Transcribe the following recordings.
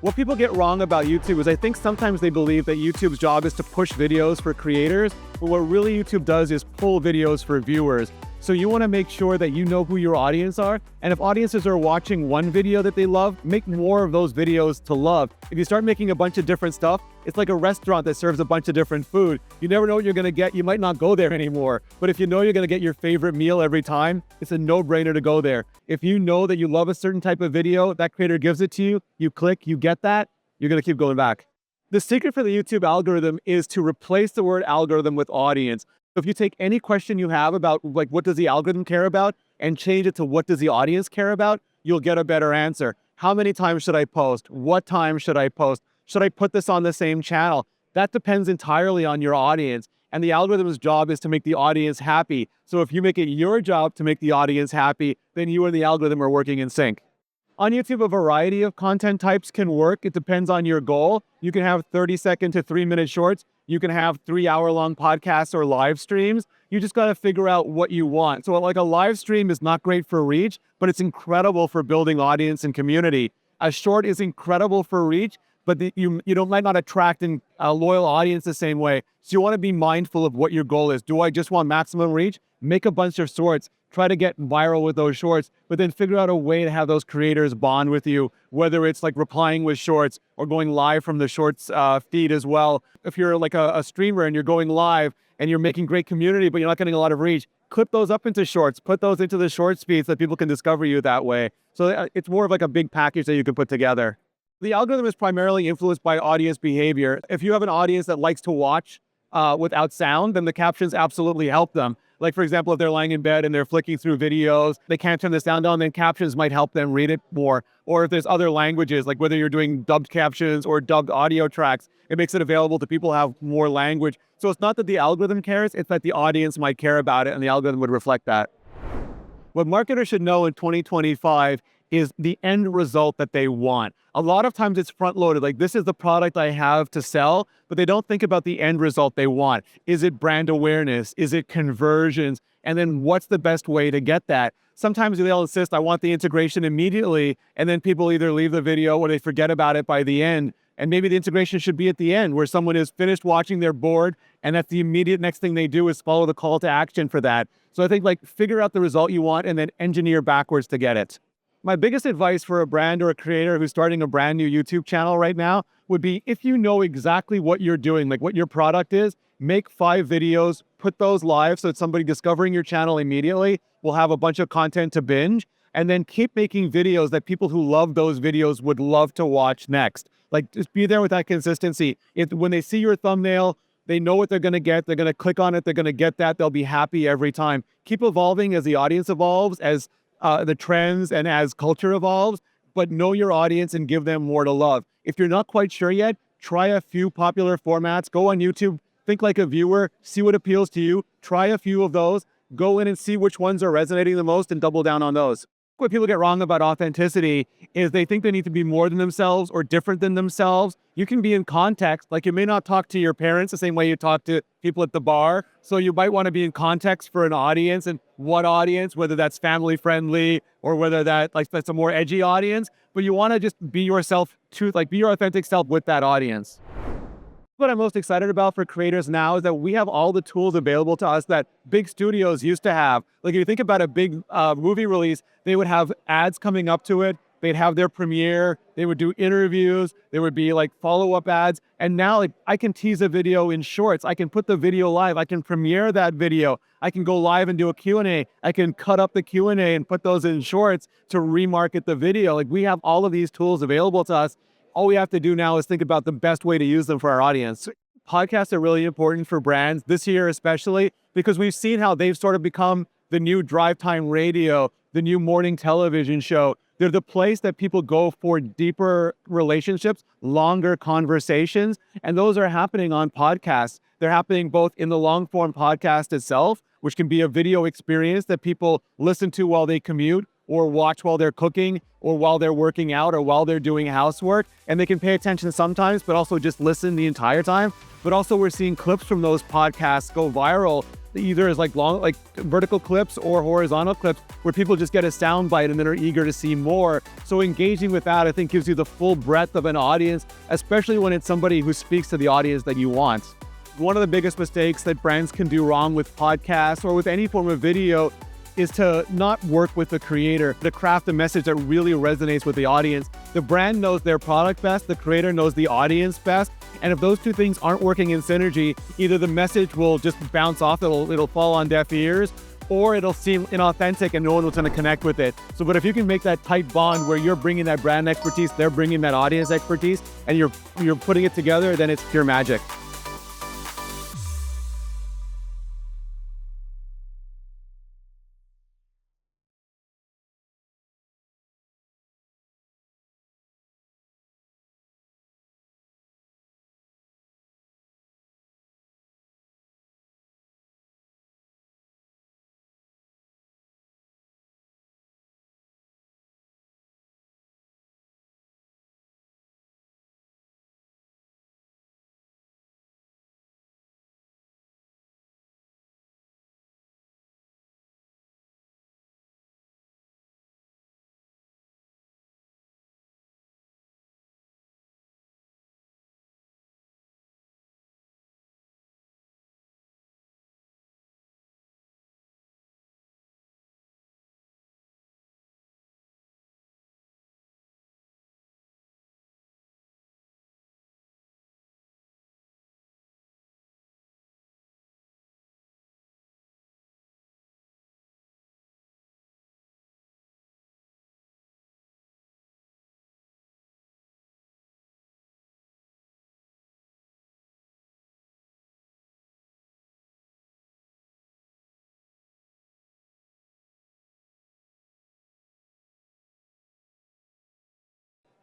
What people get wrong about YouTube is I think sometimes they believe that YouTube's job is to push videos for creators, but what really YouTube does is pull videos for viewers. So you want to make sure that you know who your audience are, and if audiences are watching one video that they love, make more of those videos to love. If you start making a bunch of different stuff, it's like a restaurant that serves a bunch of different food. You never know what you're going to get. You might not go there anymore. But if you know you're going to get your favorite meal every time, it's a no-brainer to go there. If you know that you love a certain type of video, that creator gives it to you, you click, you get that, you're going to keep going back. The secret for the YouTube algorithm is to replace the word algorithm with audience. If you take any question you have about like what does the algorithm care about and change it to what does the audience care about, you'll get a better answer. How many times should I post? What time should I post? Should I put this on the same channel? That depends entirely on your audience. And the algorithm's job is to make the audience happy. So if you make it your job to make the audience happy, then you and the algorithm are working in sync. On YouTube, a variety of content types can work. It depends on your goal. You can have 30-second to 3-minute shorts. You can have 3-hour-long podcasts or live streams. You just got to figure out what you want. So like a live stream is not great for reach, but it's incredible for building audience and community. A short is incredible for reach, but you might not attract a loyal audience the same way. So you want to be mindful of what your goal is. Do I just want maximum reach? Make a bunch of shorts. Try to get viral with those shorts, but then figure out a way to have those creators bond with you, whether it's like replying with shorts or going live from the shorts feed as well. If you're like a streamer and you're going live and you're making great community, but you're not getting a lot of reach, clip those up into shorts, put those into the shorts feed so that people can discover you that way. So it's more of like a big package that you can put together. The algorithm is primarily influenced by audience behavior. If you have an audience that likes to watch without sound, then the captions absolutely help them. Like, for example, if they're lying in bed and they're flicking through videos, they can't turn the sound on, then captions might help them read it more. Or if there's other languages, like whether you're doing dubbed captions or dubbed audio tracks, it makes it available to people who have more language. So it's not that the algorithm cares, it's that the audience might care about it and the algorithm would reflect that. What marketers should know in 2025 is the end result that they want. A lot of times it's front-loaded, like this is the product I have to sell, but they don't think about the end result they want. Is it brand awareness? Is it conversions? And then what's the best way to get that? Sometimes they'll insist, I want the integration immediately, and then people either leave the video or they forget about it by the end. And maybe the integration should be at the end where someone is finished watching, they're bored, and that's the immediate next thing they do is follow the call to action for that. So I think like figure out the result you want and then engineer backwards to get it. My biggest advice for a brand or a creator who's starting a brand new YouTube channel right now would be if you know exactly what you're doing, like what your product is, make 5 videos, put those live so that somebody discovering your channel immediately will have a bunch of content to binge, and then keep making videos that people who love those videos would love to watch next. Like just be there with that consistency. When they see your thumbnail, they know what they're going to get. They're going to click on it. They're going to get that. They'll be happy every time. Keep evolving as the audience evolves, as the trends and as culture evolves, but know your audience and give them more to love. If you're not quite sure yet, try a few popular formats. Go on YouTube, think like a viewer, see what appeals to you, try a few of those, go in and see which ones are resonating the most and double down on those. What people get wrong about authenticity is they think they need to be more than themselves or different than themselves. You can be in context, like you may not talk to your parents the same way you talk to people at the bar. So you might want to be in context for an audience, and what audience, whether that's family friendly or whether that's a more edgy audience, but you want to just be yourself be your authentic self with that audience. What I'm most excited about for creators now is that we have all the tools available to us that big studios used to have. Like if you think about a big movie release, they would have ads coming up to it. They'd have their premiere. They would do interviews. There would be like follow-up ads. And now like I can tease a video in shorts. I can put the video live. I can premiere that video. I can go live and do a Q&A. I can cut up the Q&A and put those in shorts to remarket the video. Like we have all of these tools available to us. All we have to do now is think about the best way to use them for our audience. Podcasts are really important for brands this year, especially because we've seen how they've sort of become the new drive time radio, the new morning television show. They're the place that people go for deeper relationships, longer conversations, and those are happening on podcasts. They're happening both in the long form podcast itself, which can be a video experience that people listen to while they commute or watch while they're cooking or while they're working out or while they're doing housework. And they can pay attention sometimes, but also just listen the entire time. But also we're seeing clips from those podcasts go viral either as like long, like vertical clips or horizontal clips where people just get a sound bite and then are eager to see more. So engaging with that, I think, gives you the full breadth of an audience, especially when it's somebody who speaks to the audience that you want. One of the biggest mistakes that brands can do wrong with podcasts or with any form of video is to not work with the creator to craft a message that really resonates with the audience. The brand knows their product best, the creator knows the audience best, and if those two things aren't working in synergy, either the message will just bounce off, it'll fall on deaf ears, or it'll seem inauthentic and no one will tend to connect with it. So, but if you can make that tight bond where you're bringing that brand expertise, they're bringing that audience expertise, and you're putting it together, then it's pure magic.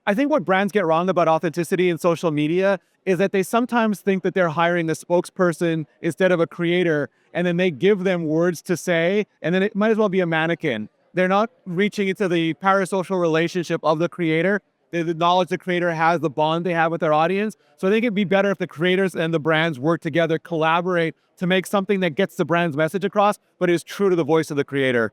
I think what brands get wrong about authenticity in social media is that they sometimes think that they're hiring a spokesperson instead of a creator, and then they give them words to say, and then it might as well be a mannequin. They're not reaching into the parasocial relationship of the creator, the knowledge the creator has, the bond they have with their audience. So I think it'd be better if the creators and the brands work together, collaborate to make something that gets the brand's message across, but is true to the voice of the creator.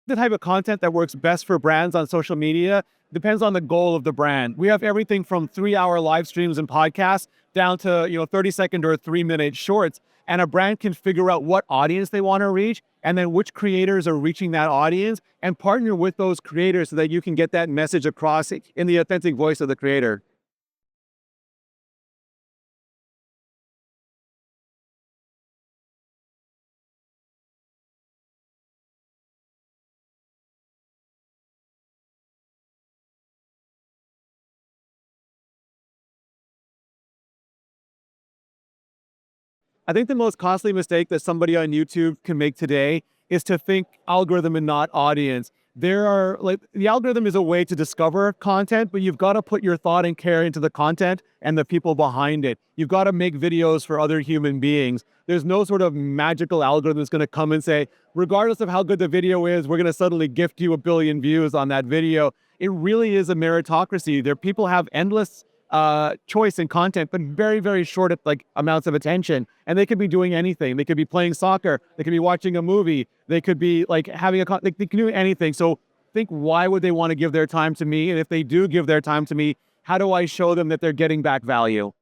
The type of content that works best for brands on social media depends on the goal of the brand. We have everything from 3-hour live streams and podcasts down to 30-second or 3-minute shorts. And a brand can figure out what audience they want to reach and then which creators are reaching that audience and partner with those creators so that you can get that message across in the authentic voice of the creator. I think the most costly mistake that somebody on YouTube can make today is to think algorithm and not audience. There are the algorithm is a way to discover content, but you've got to put your thought and care into the content and the people behind it. You've got to make videos for other human beings. There's no sort of magical algorithm that's going to come and say, regardless of how good the video is, we're going to suddenly gift you 1 billion views on that video. It really is a meritocracy. There, people have endless choice in content, but very, very short amounts of attention. And they could be doing anything. They could be playing soccer. They could be watching a movie. They could be having they can do anything. So think, why would they want to give their time to me? And if they do give their time to me, how do I show them that they're getting back value?